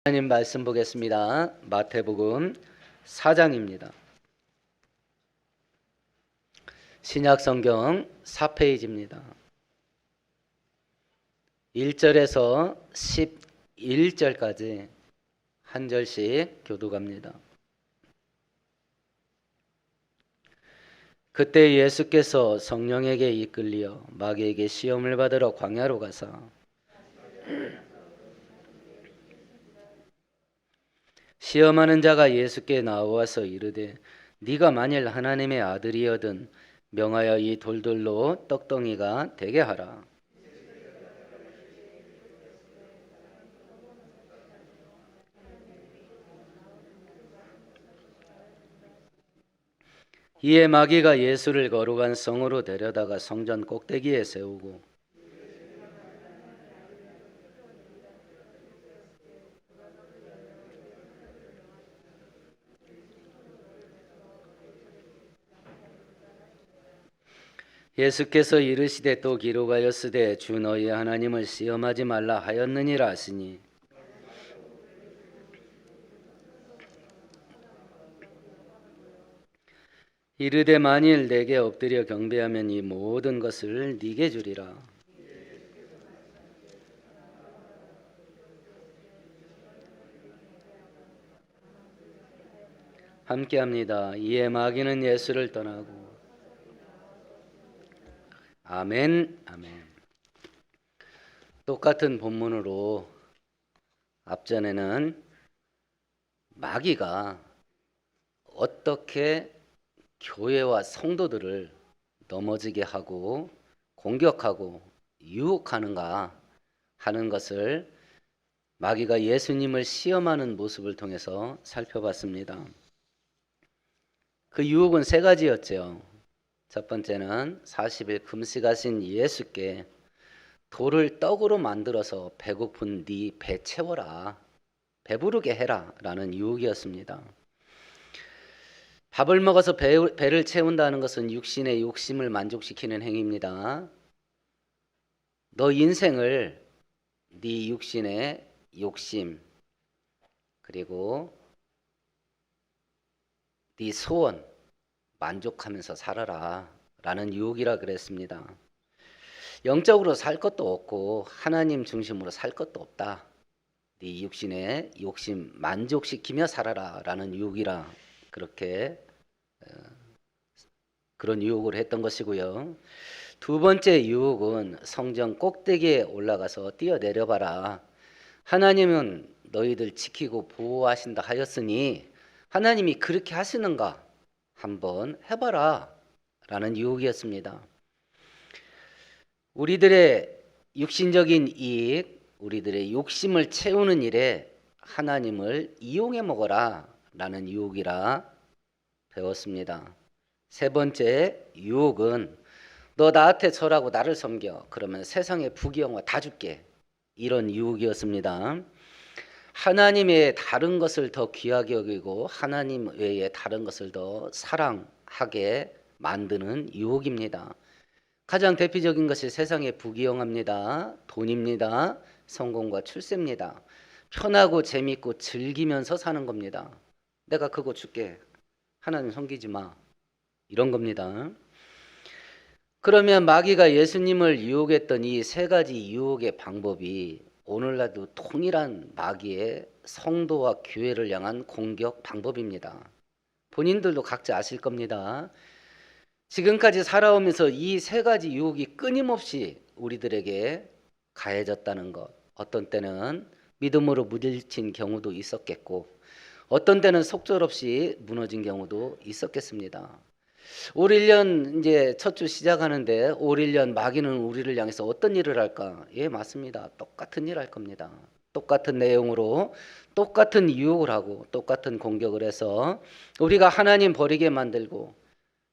하나님 말씀 보겠습니다. 마태복음 4장입니다. 신약성경 4페이지입니다. 1절에서 11절까지 한 절씩 교독합니다. 그때 예수께서 성령에게 이끌리어 마귀에게 시험을 받으러 광야로 가사 시험하는 자가 예수께 나와서 이르되 네가 만일 하나님의 아들이여든 명하여 이 돌들로 떡덩이가 되게 하라. 이에 마귀가 예수를 거룩한 성으로 데려다가 성전 꼭대기에 세우고 예수께서 이르시되 또 기록하였으되 주 너희 하나님을 시험하지 말라 하였느니라 하시니 이르되 만일 내게 엎드려 경배하면 이 모든 것을 네게 주리라. 함께합니다. 이에 마귀는 예수를 떠나고 아멘, 아멘. 똑같은 본문으로 앞전에는 마귀가 어떻게 교회와 성도들을 넘어지게 하고 공격하고 유혹하는가 하는 것을 마귀가 예수님을 시험하는 모습을 통해서 살펴봤습니다. 그 유혹은 세 가지였죠. 첫 번째는 40일 금식하신 예수께 돌을 떡으로 만들어서 배고픈 네 배 채워라, 배부르게 해라 라는 유혹이었습니다. 밥을 먹어서 배를 채운다는 것은 육신의 욕심을 만족시키는 행위입니다. 너 인생을 네 육신의 욕심 그리고 네 소원 만족하면서 살아라 라는 유혹이라 그랬습니다. 영적으로 살 것도 없고 하나님 중심으로 살 것도 없다. 네 육신의 욕심 만족시키며 살아라 라는 유혹이라 그런 유혹을 했던 것이고요. 두 번째 유혹은 성전 꼭대기에 올라가서 뛰어내려봐라. 하나님은 너희들 지키고 보호하신다 하였으니 하나님이 그렇게 하시는가 한번 해봐라 라는 유혹이었습니다. 우리들의 육신적인 이익, 우리들의 욕심을 채우는 일에 하나님을 이용해 먹어라 라는 유혹이라 배웠습니다. 세 번째 유혹은 너 나한테 절하고 나를 섬겨 그러면 세상의 부귀영화 다 줄게 이런 유혹이었습니다. 하나님 외에 다른 것을 더 귀하게 여기고 하나님 외에 다른 것을 더 사랑하게 만드는 유혹입니다. 가장 대표적인 것이 세상의 부귀영화입니다. 돈입니다. 성공과 출세입니다. 편하고 재밌고 즐기면서 사는 겁니다. 내가 그거 줄게. 하나님 섬기지 마. 이런 겁니다. 그러면 마귀가 예수님을 유혹했던 이 세 가지 유혹의 방법이 오늘날도 동일한 마귀의 성도와 교회를 향한 공격 방법입니다. 본인들도 각자 아실 겁니다. 지금까지 살아오면서 이 세 가지 유혹이 끊임없이 우리들에게 가해졌다는 것. 어떤 때는 믿음으로 무딜친 경우도 있었겠고 어떤 때는 속절없이 무너진 경우도 있었겠습니다. 올 1년 이제 첫 주 시작하는데 올 1년 마귀는 우리를 향해서 어떤 일을 할까? 예, 맞습니다. 똑같은 일 할 겁니다. 똑같은 내용으로 똑같은 유혹을 하고 똑같은 공격을 해서 우리가 하나님 버리게 만들고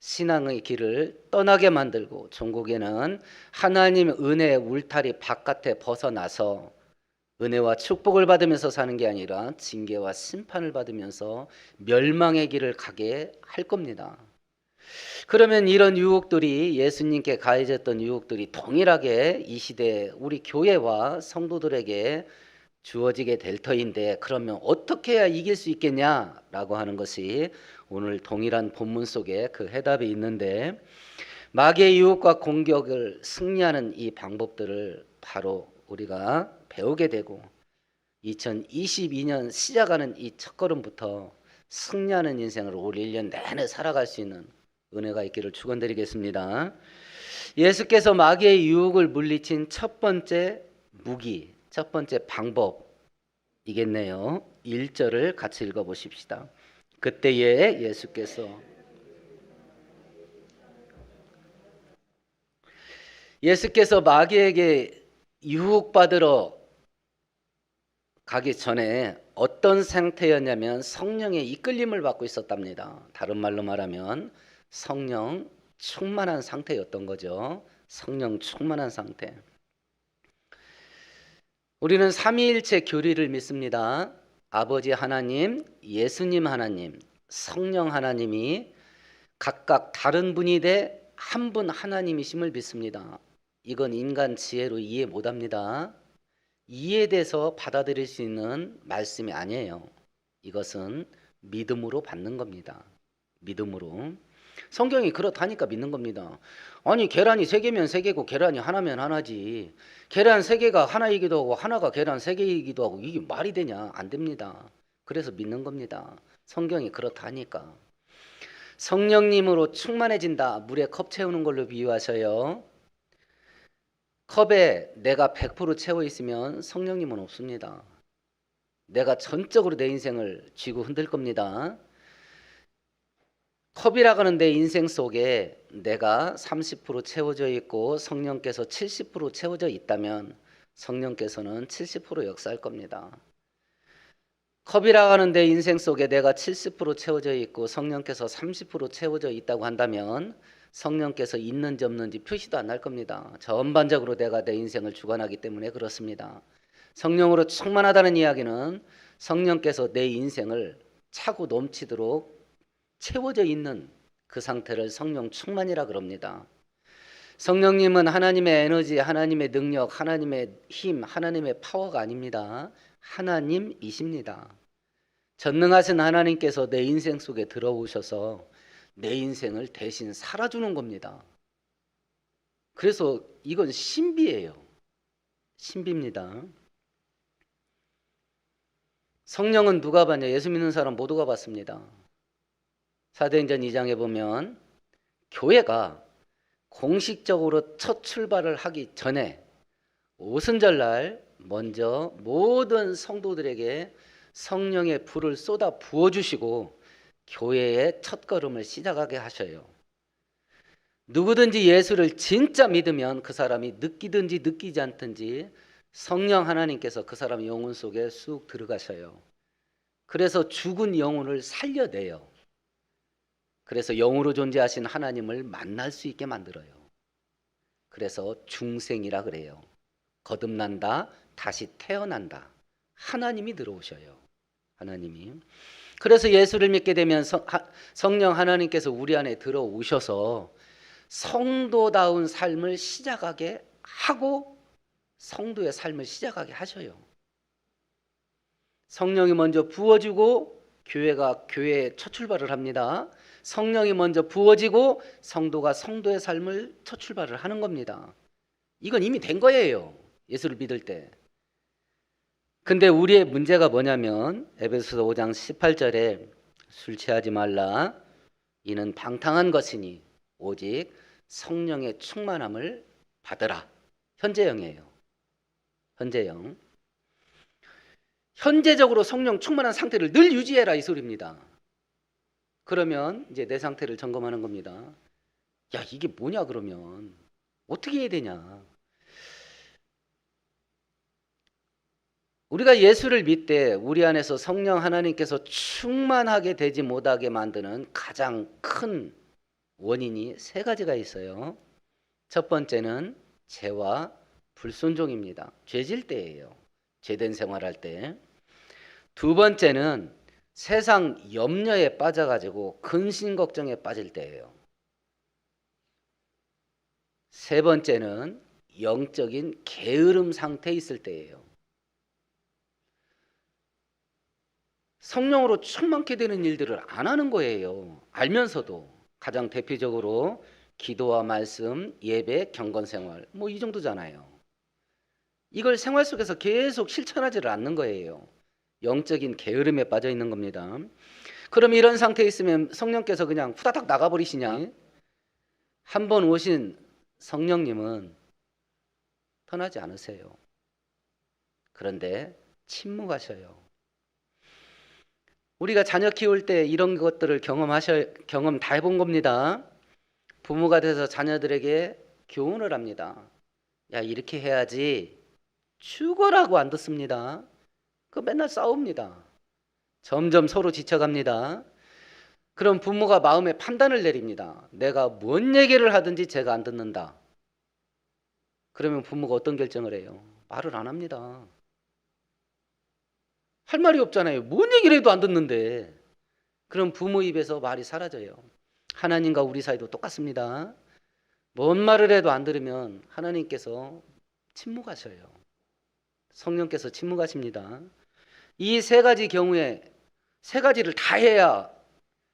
신앙의 길을 떠나게 만들고 종국에는 하나님 은혜의 울타리 바깥에 벗어나서 은혜와 축복을 받으면서 사는 게 아니라 징계와 심판을 받으면서 멸망의 길을 가게 할 겁니다. 그러면 이런 유혹들이 예수님께 가해졌던 유혹들이 동일하게 이 시대 우리 교회와 성도들에게 주어지게 될 터인데 그러면 어떻게 해야 이길 수 있겠냐라고 하는 것이 오늘 동일한 본문 속에 그 해답이 있는데 마귀의 유혹과 공격을 승리하는 이 방법들을 바로 우리가 배우게 되고 2022년 시작하는 이 첫걸음부터 승리하는 인생을 올 1년 내내 살아갈 수 있는 은혜가 있기를 축원드리겠습니다. 예수께서 마귀의 유혹을 물리친 첫 번째 무기, 첫 번째 방법이겠네요. 1절을 같이 읽어보십시다. 그때에 예수께서 마귀에게 유혹받으러 가기 전에 어떤 상태였냐면 성령의 이끌림을 받고 있었답니다. 다른 말로 말하면 성령 충만한 상태였던 거죠. 성령 충만한 상태. 우리는 삼위일체 교리를 믿습니다. 아버지 하나님, 예수님 하나님, 성령 하나님이 각각 다른 분이 돼 한 분 하나님이심을 믿습니다. 이건 인간 지혜로 이해 못합니다. 이해돼서 받아들일 수 있는 말씀이 아니에요. 이것은 믿음으로 받는 겁니다. 믿음으로. 성경이 그렇다니까 믿는 겁니다. 아니 계란이 3개면 3개고 계란이 하나면 하나지. 계란 3개가 하나이기도 하고 하나가 계란 3개이기도 하고 이게 말이 되냐? 안 됩니다. 그래서 믿는 겁니다. 성경이 그렇다니까. 성령님으로 충만해진다. 물에 컵 채우는 걸로 비유하셔요. 컵에 내가 100% 채워 있으면 성령님은 없습니다. 내가 전적으로 내 인생을 쥐고 흔들 겁니다. 컵이라고 하는 내 인생 속에 내가 30% 채워져 있고 성령께서 70% 채워져 있다면 성령께서는 70% 역사할 겁니다. 컵이라고 하는 내 인생 속에 내가 70% 채워져 있고 성령께서 30% 채워져 있다고 한다면 성령께서 있는지 없는지 표시도 안 날 겁니다. 전반적으로 내가 내 인생을 주관하기 때문에 그렇습니다. 성령으로 충만하다는 이야기는 성령께서 내 인생을 차고 넘치도록 채워져 있는 그 상태를 성령 충만이라 그럽니다. 성령님은 하나님의 에너지, 하나님의 능력, 하나님의 힘, 하나님의 파워가 아닙니다. 하나님이십니다. 전능하신 하나님께서 내 인생 속에 들어오셔서 내 인생을 대신 살아주는 겁니다. 그래서 이건 신비예요. 신비입니다. 성령은 누가 받냐? 예수 믿는 사람 모두가 받습니다. 사도행전 2장에 보면 교회가 공식적으로 첫 출발을 하기 전에 오순절날 먼저 모든 성도들에게 성령의 불을 쏟아 부어주시고 교회의 첫걸음을 시작하게 하셔요. 누구든지 예수를 진짜 믿으면 그 사람이 느끼든지 느끼지 않든지 성령 하나님께서 그 사람 영혼 속에 쑥 들어가셔요. 그래서 죽은 영혼을 살려내요. 그래서 영으로 존재하신 하나님을 만날 수 있게 만들어요. 그래서 중생이라 그래요. 거듭난다, 다시 태어난다. 하나님이 들어오셔요. 하나님이. 그래서 예수를 믿게 되면 성령 하나님께서 우리 안에 들어오셔서 성도다운 삶을 시작하게 하고 성도의 삶을 시작하게 하셔요. 성령이 먼저 부어지고 교회가 교회의 첫 출발을 합니다. 성령이 먼저 부어지고 성도가 성도의 삶을 첫 출발을 하는 겁니다. 이건 이미 된 거예요. 예수를 믿을 때. 근데 우리의 문제가 뭐냐면 에베소서 5장 18절에 술 취하지 말라 이는 방탕한 것이니 오직 성령의 충만함을 받으라. 현재형이에요. 현재형. 현재적으로 성령 충만한 상태를 늘 유지해라 이 소리입니다. 그러면 이제 내 상태를 점검하는 겁니다. 야, 이게 뭐냐 그러면 어떻게 해야 되냐? 우리가 예수를 믿되 우리 안에서 성령 하나님께서 충만하게 되지 못하게 만드는 가장 큰 원인이 3가지가 있어요. 첫 번째는 죄와 불순종입니다. 죄질 때예요. 죄된 생활할 때. 두 번째는 세상 염려에 빠져가지고 근심 걱정에 빠질 때예요. 세 번째는 영적인 게으름 상태에 있을 때예요. 성령으로 충만케 되는 일들을 안 하는 거예요. 알면서도. 가장 대표적으로 기도와 말씀, 예배, 경건생활 뭐 이 정도잖아요. 이걸 생활 속에서 계속 실천하지를 않는 거예요. 영적인 게으름에 빠져 있는 겁니다. 그럼 이런 상태에 있으면 성령께서 그냥 후다닥 나가버리시냐? 한 번 오신 성령님은 떠나지 않으세요. 그런데 침묵하셔요. 우리가 자녀 키울 때 이런 것들을 경험 다 해본 겁니다. 부모가 돼서 자녀들에게 교훈을 합니다. 야, 이렇게 해야지. 죽어라고 안 듣습니다. 그 맨날 싸웁니다. 점점 서로 지쳐갑니다. 그럼 부모가 마음에 판단을 내립니다. 내가 뭔 얘기를 하든지 제가 안 듣는다. 그러면 부모가 어떤 결정을 해요? 말을 안 합니다. 할 말이 없잖아요. 뭔 얘기를 해도 안 듣는데. 그럼 부모 입에서 말이 사라져요. 하나님과 우리 사이도 똑같습니다. 뭔 말을 해도 안 들으면 하나님께서 침묵하셔요. 성령께서 침묵하십니다. 이 세 가지 경우에 세 가지를 다 해야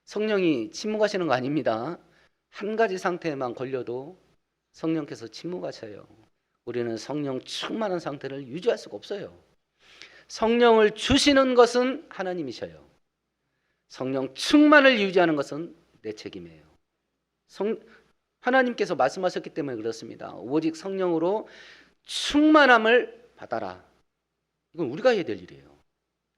성령이 침묵하시는 거 아닙니다. 한 가지 상태에만 걸려도 성령께서 침묵하셔요. 우리는 성령 충만한 상태를 유지할 수가 없어요. 성령을 주시는 것은 하나님이셔요. 성령 충만을 유지하는 것은 내 책임이에요. 하나님께서 말씀하셨기 때문에 그렇습니다. 오직 성령으로 충만함을 받아라. 이건 우리가 해야 될 일이에요.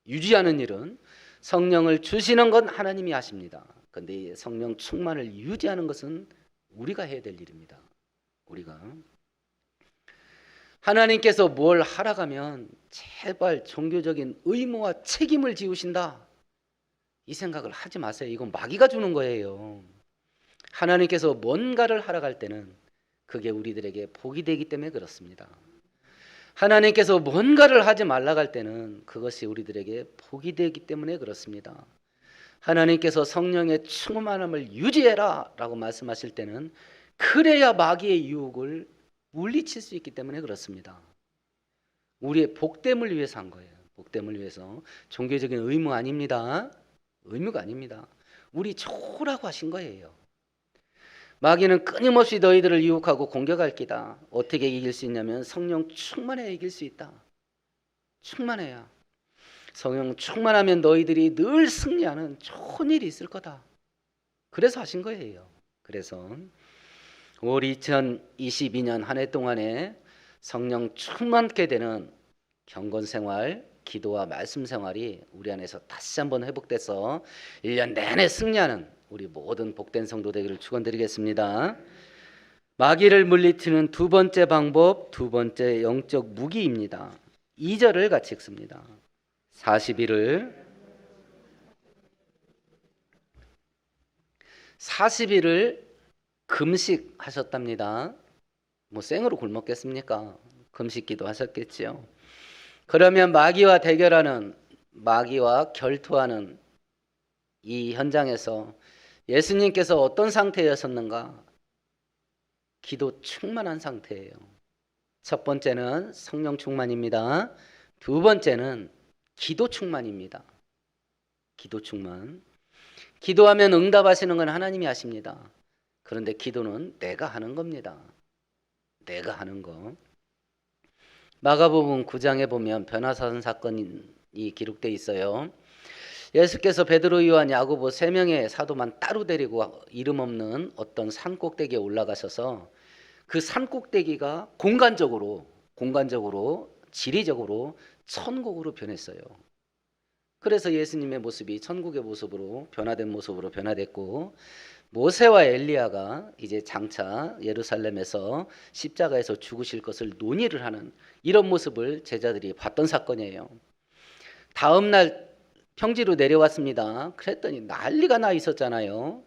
유지하는 일은 성령을 주시는 건 하나님이 하십니다. 그런데 성령 충만을 유지하는 것은 우리가 해야 될 일입니다. 우리가 하나님께서 뭘 하라고 하면 제발 종교적인 의무와 책임을 지우신다, 이 생각을 하지 마세요. 이건 마귀가 주는 거예요. 하나님께서 뭔가를 하라고 할 때는 그게 우리들에게 복이 되기 때문에 그렇습니다. 하나님께서 뭔가를 하지 말라고 할 때는 그것이 우리들에게 복이 되기 때문에 그렇습니다. 하나님께서 성령의 충만함을 유지해라 라고 말씀하실 때는 그래야 마귀의 유혹을 물리칠 수 있기 때문에 그렇습니다. 우리의 복됨을 위해서 한 거예요. 복됨을 위해서. 종교적인 의무 아닙니다. 의무가 아닙니다. 우리 좋으라고 하신 거예요. 마귀는 끊임없이 너희들을 유혹하고 공격할 기다. 어떻게 이길 수 있냐면 성령 충만해야 이길 수 있다. 충만해야. 성령 충만하면 너희들이 늘 승리하는 좋은 일이 있을 거다. 그래서 하신 거예요. 그래서 올 2022년 한 해 동안에 성령 충만케 되는 경건생활, 기도와 말씀 생활이 우리 안에서 다시 한번 회복돼서 1년 내내 승리하는 우리 모든 복된 성도 되기를 축원드리겠습니다. 마귀를 물리치는 두 번째 방법, 두 번째 영적 무기입니다. 2절을 같이 읽습니다. 40일을 금식하셨답니다. 뭐 생으로 굶었겠습니까? 금식기도 하셨겠지요. 그러면 마귀와 대결하는, 마귀와 결투하는 이 현장에서 예수님께서 어떤 상태였었는가? 기도 충만한 상태예요. 첫 번째는 성령 충만입니다. 두 번째는 기도 충만입니다. 기도 충만. 기도하면 응답하시는 건 하나님이 하십니다. 그런데 기도는 내가 하는 겁니다. 내가 하는 거. 마가복음 9장에 보면 변화산 사건이 기록되어 있어요. 예수께서 베드로, 요한, 야고보 세 명의 사도만 따로 데리고 이름 없는 어떤 산 꼭대기에 올라가셔서 그 산 꼭대기가 공간적으로 지리적으로 천국으로 변했어요. 그래서 예수님의 모습이 천국의 모습으로 변화된 모습으로 변화됐고, 모세와 엘리야가 이제 장차 예루살렘에서 십자가에서 죽으실 것을 논의를 하는 이런 모습을 제자들이 봤던 사건이에요. 다음 날 평지로 내려왔습니다. 그랬더니 난리가 나 있었잖아요.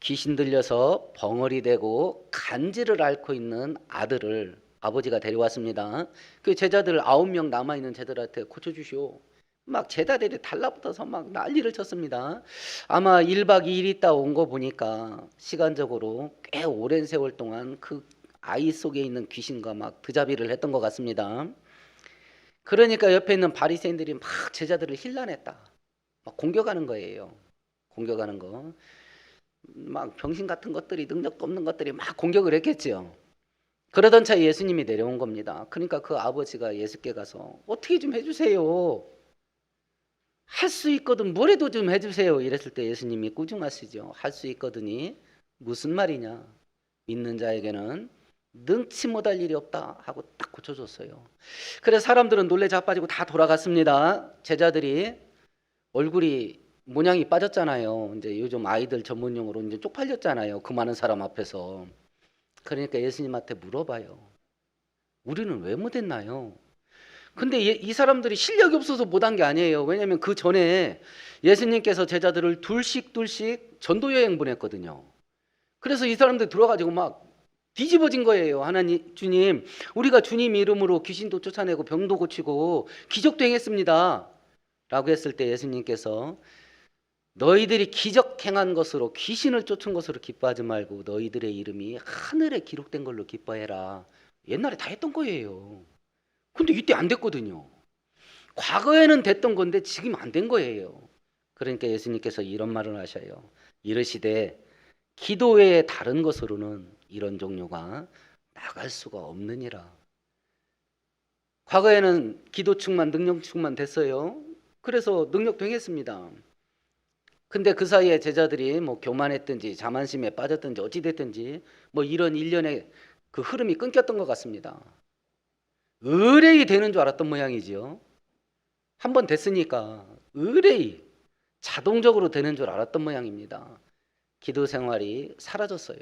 귀신 들려서 벙어리 되고 간질을 앓고 있는 아들을 아버지가 데려왔습니다. 그 제자들 9명 남아있는 제자들한테 고쳐주시오. 막 제자들이 달라붙어서 막 난리를 쳤습니다. 아마 1박 2일 있다 온 거 보니까 시간적으로 꽤 오랜 세월 동안 그 아이 속에 있는 귀신과 막 드자비를 했던 것 같습니다. 그러니까 옆에 있는 바리새인들이 막 제자들을 힐난했다. 막 공격하는 거예요. 공격하는 거. 막 병신 같은 것들이, 능력도 없는 것들이 막 공격을 했겠죠. 그러던 차에 예수님이 내려온 겁니다. 그러니까 그 아버지가 예수께 가서 어떻게 좀 해주세요. 할 수 있거든 뭐래도 좀 해주세요. 이랬을 때 예수님이 꾸중하시죠. 할 수 있거든이 무슨 말이냐. 믿는 자에게는 능치 못할 일이 없다 하고 딱 고쳐줬어요. 그래서 사람들은 놀래 자빠지고 다 돌아갔습니다. 제자들이 얼굴이 모양이 빠졌잖아요. 이제 요즘 아이들 전문용어로 이제 쪽팔렸잖아요. 그 많은 사람 앞에서. 그러니까 예수님한테 물어봐요. 우리는 왜 못했나요? 근데 이 사람들이 실력이 없어서 못한 게 아니에요. 왜냐하면 그 전에 예수님께서 제자들을 둘씩 전도 여행 보냈거든요. 그래서 이 사람들 들어가지고 막 뒤집어진 거예요. 하나님, 주님, 우리가 주님 이름으로 귀신도 쫓아내고 병도 고치고 기적도 행했습니다. 라고 했을 때 예수님께서 너희들이 기적 행한 것으로 귀신을 쫓은 것으로 기뻐하지 말고 너희들의 이름이 하늘에 기록된 걸로 기뻐해라. 옛날에 다 했던 거예요. 근데 이때 안 됐거든요. 과거에는 됐던 건데 지금 안 된 거예요. 그러니까 예수님께서 이런 말을 하셔요. 이르시되 기도 외에 다른 것으로는 이런 종류가 나갈 수가 없느니라. 과거에는 기도 충만, 능력 충만 됐어요. 그래서 능력도 행했습니다. 근데 그 사이에 제자들이 뭐 교만했든지 자만심에 빠졌든지 어찌됐든지 뭐 이런 일련의 그 흐름이 끊겼던 것 같습니다. 의뢰이 되는 줄 알았던 모양이지요. 한번 됐으니까 의뢰이 자동적으로 되는 줄 알았던 모양입니다. 기도 생활이 사라졌어요.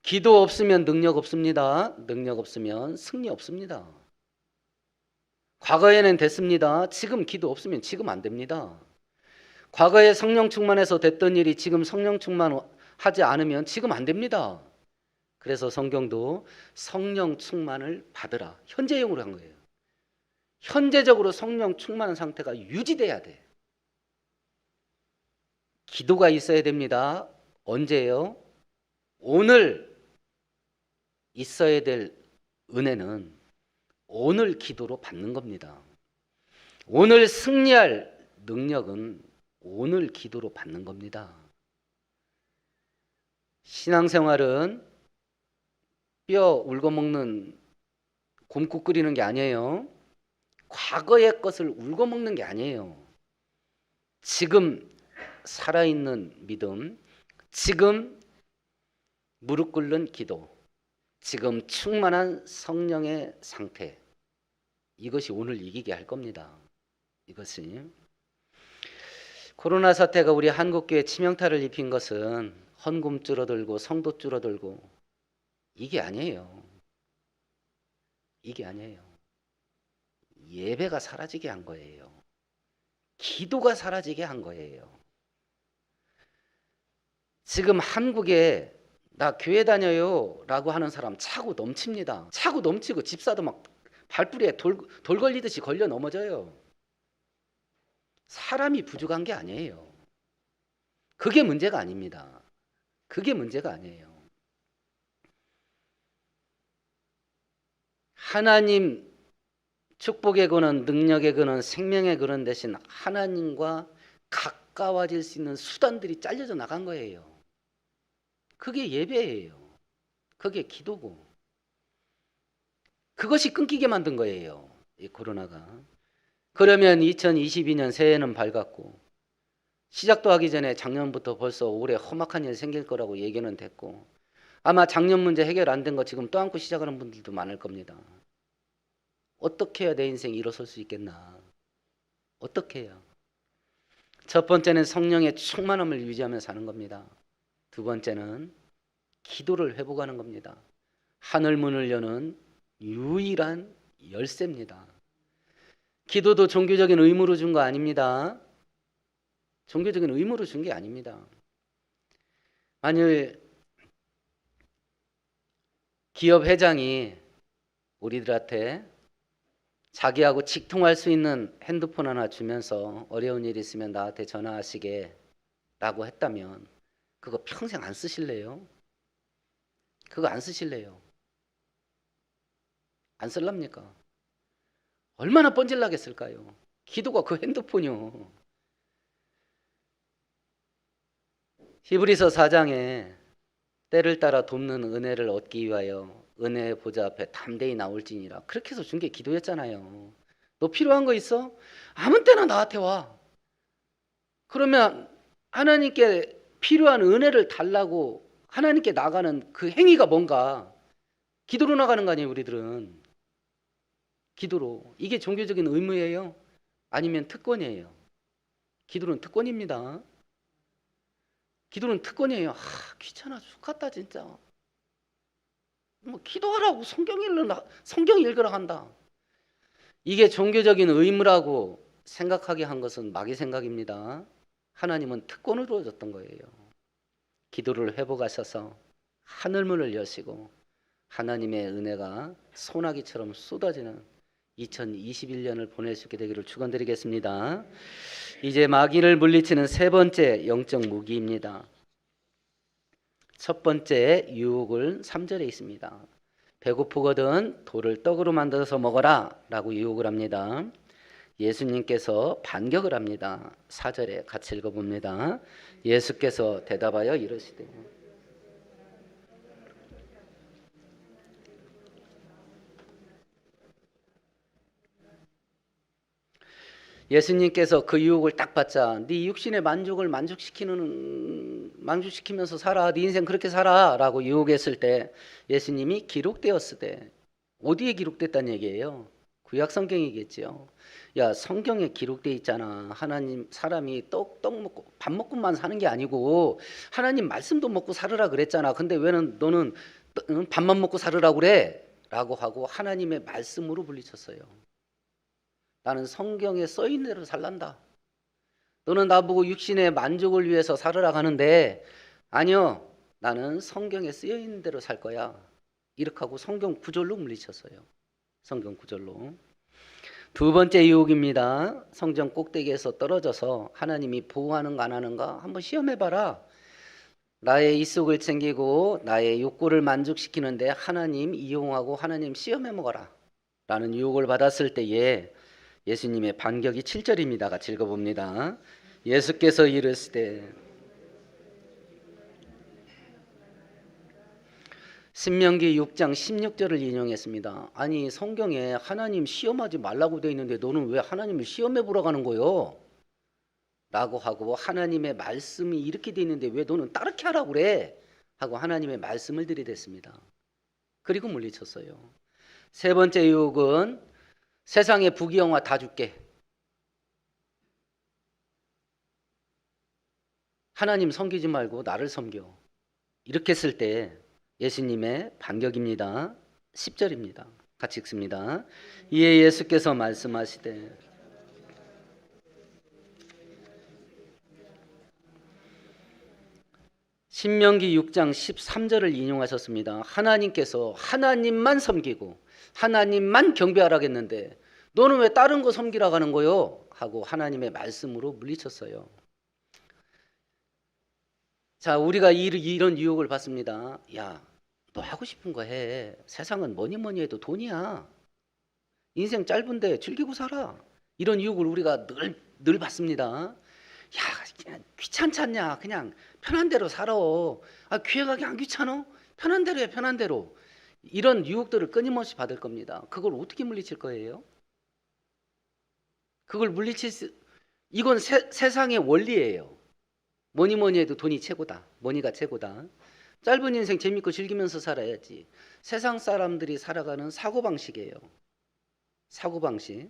기도 없으면 능력 없습니다. 능력 없으면 승리 없습니다. 과거에는 됐습니다. 지금 기도 없으면 지금 안 됩니다. 과거에 성령 충만해서 됐던 일이 지금 성령 충만하지 않으면 지금 안 됩니다. 그래서 성경도 성령 충만을 받으라. 현재형으로 한 거예요. 현재적으로 성령 충만 상태가 유지돼야 돼. 기도가 있어야 됩니다. 언제예요? 오늘 있어야 될 은혜는 오늘 기도로 받는 겁니다. 오늘 승리할 능력은 오늘 기도로 받는 겁니다. 신앙생활은 뼈 울고먹는 곰국 끓이는 게 아니에요. 과거의 것을 울고먹는 게 아니에요. 지금 살아있는 믿음, 지금 무릎 꿇는 기도, 지금 충만한 성령의 상태, 이것이 오늘 이기게 할 겁니다. 이것이 코로나 사태가 우리 한국교회 치명타를 입힌 것은 헌금 줄어들고 성도 줄어들고 이게 아니에요. 이게 아니에요. 예배가 사라지게 한 거예요. 기도가 사라지게 한 거예요. 지금 한국에 나 교회 다녀요 라고 하는 사람 차고 넘칩니다. 차고 넘치고 집사도 막 발뿌리에 돌 걸리듯이 걸려 넘어져요. 사람이 부족한 게 아니에요. 그게 문제가 아닙니다. 그게 문제가 아니에요. 하나님 축복의 근원, 능력의 근원, 생명의 근원 대신 하나님과 가까워질 수 있는 수단들이 잘려져 나간 거예요. 그게 예배예요. 그게 기도고. 그것이 끊기게 만든 거예요. 이 코로나가. 그러면 2022년 새해는 밝았고 시작도 하기 전에 작년부터 벌써 올해 험악한 일 생길 거라고 얘기는 됐고 아마 작년 문제 해결 안 된 거 지금 또 안고 시작하는 분들도 많을 겁니다. 어떻게 해야 내 인생이 일어설 수 있겠나? 어떻게 해야? 첫 번째는 성령의 충만함을 유지하며 사는 겁니다. 두 번째는 기도를 회복하는 겁니다. 하늘 문을 여는 유일한 열쇠입니다. 기도도 종교적인 의무로 준 거 아닙니다. 종교적인 의무로 준 게 아닙니다. 만일 기업 회장이 우리들한테 자기하고 직통할 수 있는 핸드폰 하나 주면서 어려운 일 있으면 나한테 전화하시게 라고 했다면 그거 평생 안 쓰실래요? 그거 안 쓰실래요? 안 쓸랍니까? 얼마나 뻔질나겠을까요? 기도가 그 핸드폰이요. 히브리서 4장에 때를 따라 돕는 은혜를 얻기 위하여 은혜의 보좌 앞에 담대히 나올지니라. 그렇게 해서 준 게 기도였잖아요. 너 필요한 거 있어? 아무 때나 나한테 와. 그러면 하나님께 필요한 은혜를 달라고 하나님께 나가는 그 행위가 뭔가? 기도로 나가는 거 아니에요, 우리들은. 기도로. 이게 종교적인 의무예요? 아니면 특권이에요? 기도는 특권입니다. 기도는 특권이에요. 귀찮아 죽겠다 진짜. 뭐 기도하라고 성경 읽으라 한다. 이게 종교적인 의무라고 생각하게 한 것은 마귀 생각입니다. 하나님은 특권으로 줬던 거예요. 기도를 회복하셔서 하늘문을 여시고 하나님의 은혜가 소나기처럼 쏟아지는 2021년을 보낼 수 있게 되기를 축원드리겠습니다. 이제 마귀를 물리치는 세 번째 영적 무기입니다. 첫 번째 유혹은 3절에 있습니다. 배고프거든 돌을 떡으로 만들어서 먹어라 라고 유혹을 합니다. 예수님께서 반격을 합니다. 4절에 같이 읽어봅니다. 예수께서 대답하여 이르시되 예수님께서 그 유혹을 딱 받자 네 육신의 만족을 만족시키면서 살아. 네 인생 그렇게 살아 라고 유혹했을 때 예수님이 기록되었으되 어디에 기록됐다는 얘기예요? 구약 성경이겠죠. 야, 성경에 기록돼 있잖아. 하나님 사람이 떡 먹고 밥 먹고만 사는 게 아니고 하나님 말씀도 먹고 살으라 그랬잖아. 근데 왜 너는 밥만 먹고 살으라고 그래? 라고 하고 하나님의 말씀으로 물리쳤어요. 나는 성경에 써 있는 대로 살란다. 너는 나보고 육신의 만족을 위해서 살으라 하는데 아니요. 나는 성경에 쓰여 있는 대로 살 거야. 이렇게 하고 성경 구절로 물리쳤어요. 성경 구절로. 두 번째 유혹입니다. 성전 꼭대기에서 떨어져서 하나님이 보호하는가 안 하는가 한번 시험해봐라. 나의 이속을 챙기고 나의 욕구를 만족시키는데 하나님 이용하고 하나님 시험해 먹어라 라는 유혹을 받았을 때에 예수님의 반격이 7절입니다. 같이 읽어봅니다. 예수께서 이르시되 신명기 6장 16절을 인용했습니다. 아니 성경에 하나님 시험하지 말라고 되어 있는데 너는 왜 하나님을 시험해 보러 가는 거요? 라고 하고 하나님의 말씀이 이렇게 되어 있는데 왜 너는 따르게 하라고 그래? 하고 하나님의 말씀을 들이댔습니다. 그리고 물리쳤어요. 세 번째 유혹은 세상의 부귀영화 다 줄게. 하나님 섬기지 말고 나를 섬겨. 이렇게 했을 때 예수님의 반격입니다. 10절입니다. 같이 읽습니다. 이에 예수께서 말씀하시되 신명기 6장 13절을 인용하셨습니다. 하나님께서 하나님만 섬기고 하나님만 경배하라겠는데 너는 왜 다른 거 섬기라고 하는 거요? 하고 하나님의 말씀으로 물리쳤어요. 자, 우리가 이런 유혹을 받습니다. 야, 너 하고 싶은 거 해. 세상은 뭐니 해도 돈이야. 인생 짧은데 즐기고 살아. 이런 유혹을 우리가 늘 받습니다. 야, 그냥 귀찮지 않냐? 그냥 편한 대로 살아. 기회가 그냥 안 귀찮아? 편한 대로 해, 편한 대로. 이런 유혹들을 끊임없이 받을 겁니다. 그걸 어떻게 물리칠 거예요? 그걸 이건 세상의 원리예요. 뭐니 해도 돈이 최고다. 머니가 최고다. 짧은 인생 재밌고 즐기면서 살아야지. 세상 사람들이 살아가는 사고방식이에요. 사고방식.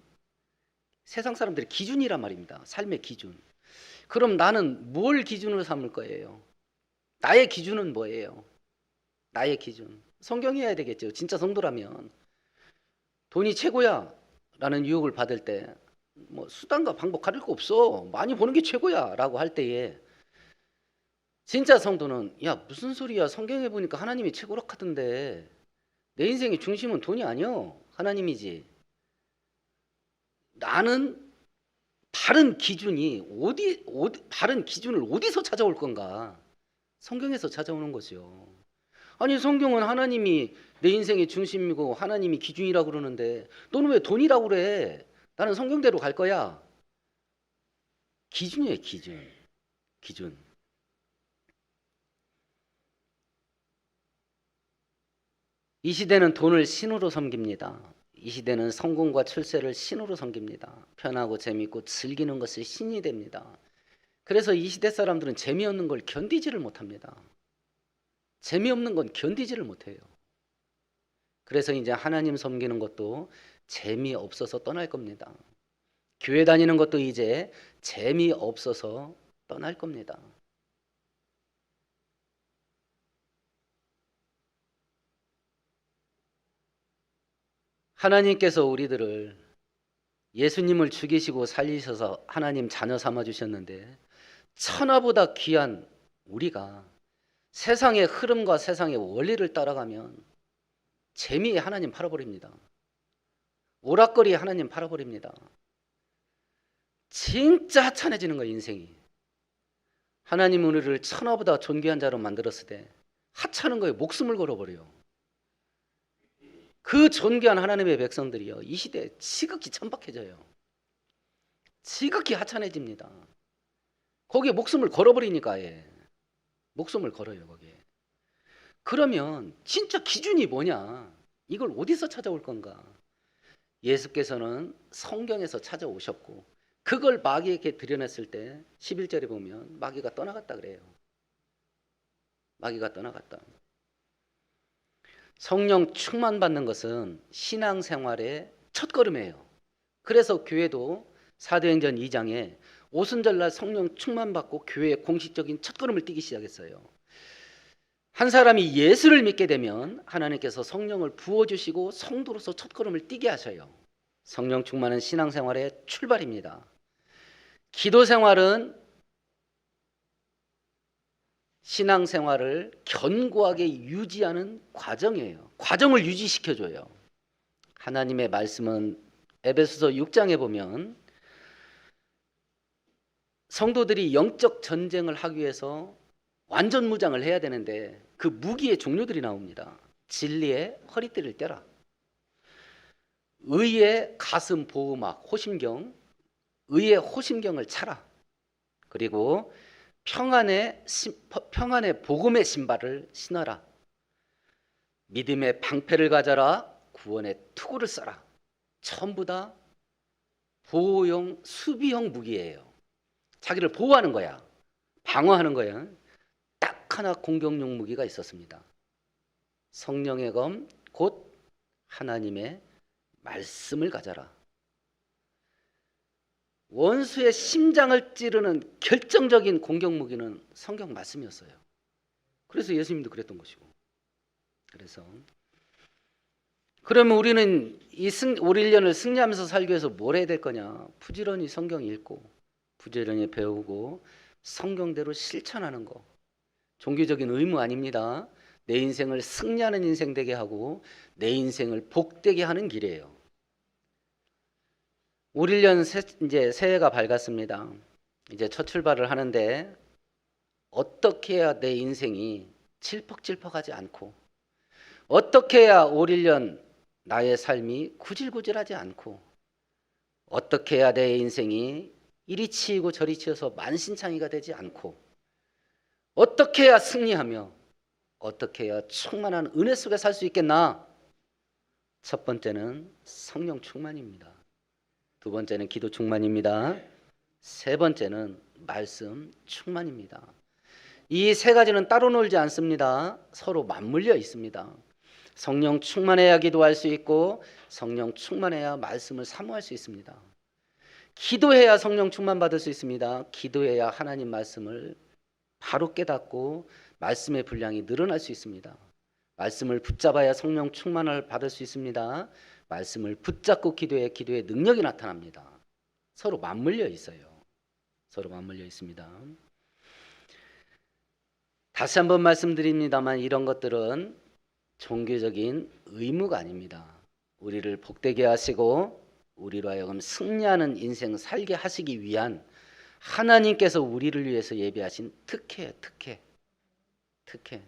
세상 사람들의 기준이란 말입니다. 삶의 기준. 그럼 나는 뭘 기준으로 삼을 거예요? 나의 기준은 뭐예요? 나의 기준. 성경이어야 되겠죠. 진짜 성도라면. 돈이 최고야 라는 유혹을 받을 때 뭐 수단과 방법 가릴 거 없어. 많이 버는 게 최고야 라고 할 때에 진짜 성도는 야 무슨 소리야. 성경에 보니까 하나님이 최고라 하던데 내 인생의 중심은 돈이 아니여. 하나님이지. 나는 바른 기준을 어디서 찾아올 건가? 성경에서 찾아오는 거죠. 아니 성경은 하나님이 내 인생의 중심이고 하나님이 기준이라고 그러는데 너는 왜 돈이라고 그래? 나는 성경대로 갈 거야. 기준이에요, 기준. 이 시대는 돈을 신으로 섬깁니다. 이 시대는 성공과 출세를 신으로 섬깁니다. 편하고 재밌고 즐기는 것이 신이 됩니다. 그래서 이 시대 사람들은 재미없는 걸 견디지를 못합니다. 재미없는 건 견디지를 못해요. 그래서 이제 하나님 섬기는 것도 재미없어서 떠날 겁니다. 교회 다니는 것도 이제 재미없어서 떠날 겁니다. 하나님께서 우리들을 예수님을 죽이시고 살리셔서 하나님 자녀 삼아 주셨는데 천하보다 귀한 우리가 세상의 흐름과 세상의 원리를 따라가면 재미에 하나님 팔아버립니다. 오락거리에 하나님 팔아버립니다. 진짜 하찮아지는 거예요, 인생이. 하나님 우리를 천하보다 존귀한 자로 만들었을 때 하찮은 거예요. 목숨을 걸어버려요. 그 존귀한 하나님의 백성들이요, 이 시대에 지극히 천박해져요. 지극히 하찮아집니다. 거기에 목숨을 걸어버리니까. 목숨을 걸어요, 거기에. 그러면 진짜 기준이 뭐냐? 이걸 어디서 찾아올 건가? 예수께서는 성경에서 찾아오셨고 그걸 마귀에게 드러냈을 때 11절에 보면 마귀가 떠나갔다 그래요. 마귀가 떠나갔다. 성령 충만받는 것은 신앙생활의 첫걸음이에요. 그래서 교회도 사도행전 2장에 오순절날 성령 충만받고 교회의 공식적인 첫걸음을 띄기 시작했어요. 한 사람이 예수를 믿게 되면 하나님께서 성령을 부어주시고 성도로서 첫걸음을 띄게 하셔요. 성령 충만은 신앙생활의 출발입니다. 기도생활은 신앙생활을 견고하게 유지하는 과정이에요. 과정을 유지시켜줘요. 하나님의 말씀은 에베소서 6장에 보면 성도들이 영적 전쟁을 하기 위해서 완전 무장을 해야 되는데 그 무기의 종류들이 나옵니다. 진리의 허리띠를 떼라. 의의 가슴 보호막 호심경, 의의 호심경을 차라. 그리고 평안의 복음의 신발을 신어라. 믿음의 방패를 가져라. 구원의 투구를 써라. 전부 다 보호용 수비형 무기예요. 자기를 보호하는 거야. 방어하는 거야. 딱 하나 공격용 무기가 있었습니다. 성령의 검, 곧 하나님의 말씀을 가져라. 원수의 심장을 찌르는 결정적인 공격 무기는 성경 말씀이었어요. 그래서 예수님도 그랬던 것이고. 그래서 그러면 우리는 이 올 1년을 승리하면서 살기 위해서 뭘 해야 될 거냐? 부지런히 성경 읽고 부지런히 배우고 성경대로 실천하는 거. 종교적인 의무 아닙니다. 내 인생을 승리하는 인생 되게 하고 내 인생을 복되게 하는 길이에요. 올 1년 이제 새해가 밝았습니다. 이제 첫 출발을 하는데 어떻게 해야 내 인생이 칠퍽칠퍽하지 않고 어떻게 해야 올 1년 나의 삶이 구질구질하지 않고 어떻게 해야 내 인생이 이리 치이고 저리 치여서 만신창이가 되지 않고 어떻게 해야 승리하며 어떻게 해야 충만한 은혜 속에 살 수 있겠나? 첫 번째는 성령 충만입니다. 두 번째는 기도 충만입니다. 세 번째는 말씀 충만입니다. 이 세 가지는 따로 놀지 않습니다. 서로 맞물려 있습니다. 성령 충만해야 기도할 수 있고 성령 충만해야 말씀을 사모할 수 있습니다. 기도해야 성령 충만 받을 수 있습니다. 기도해야 하나님 말씀을 바로 깨닫고 말씀의 분량이 늘어날 수 있습니다. 말씀을 붙잡아야 성령 충만을 받을 수 있습니다. 말씀을 붙잡고 기도해 기도의 능력이 나타납니다. 서로 맞물려 있어요. 서로 맞물려 있습니다. 다시 한번 말씀드립니다만 이런 것들은 종교적인 의무가 아닙니다. 우리를 복되게 하시고 우리로 하여금 승리하는 인생 살게 하시기 위한 하나님께서 우리를 위해서 예비하신 특혜예요. 특혜.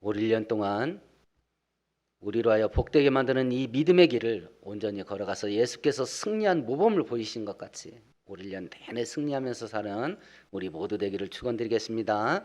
올 1년 동안 우리로 하여 복되게 만드는 이 믿음의 길을 온전히 걸어가서 예수께서 승리한 모범을 보이신 것 같이 올 1년 내내 승리하면서 사는 우리 모두 되기를 축원드리겠습니다.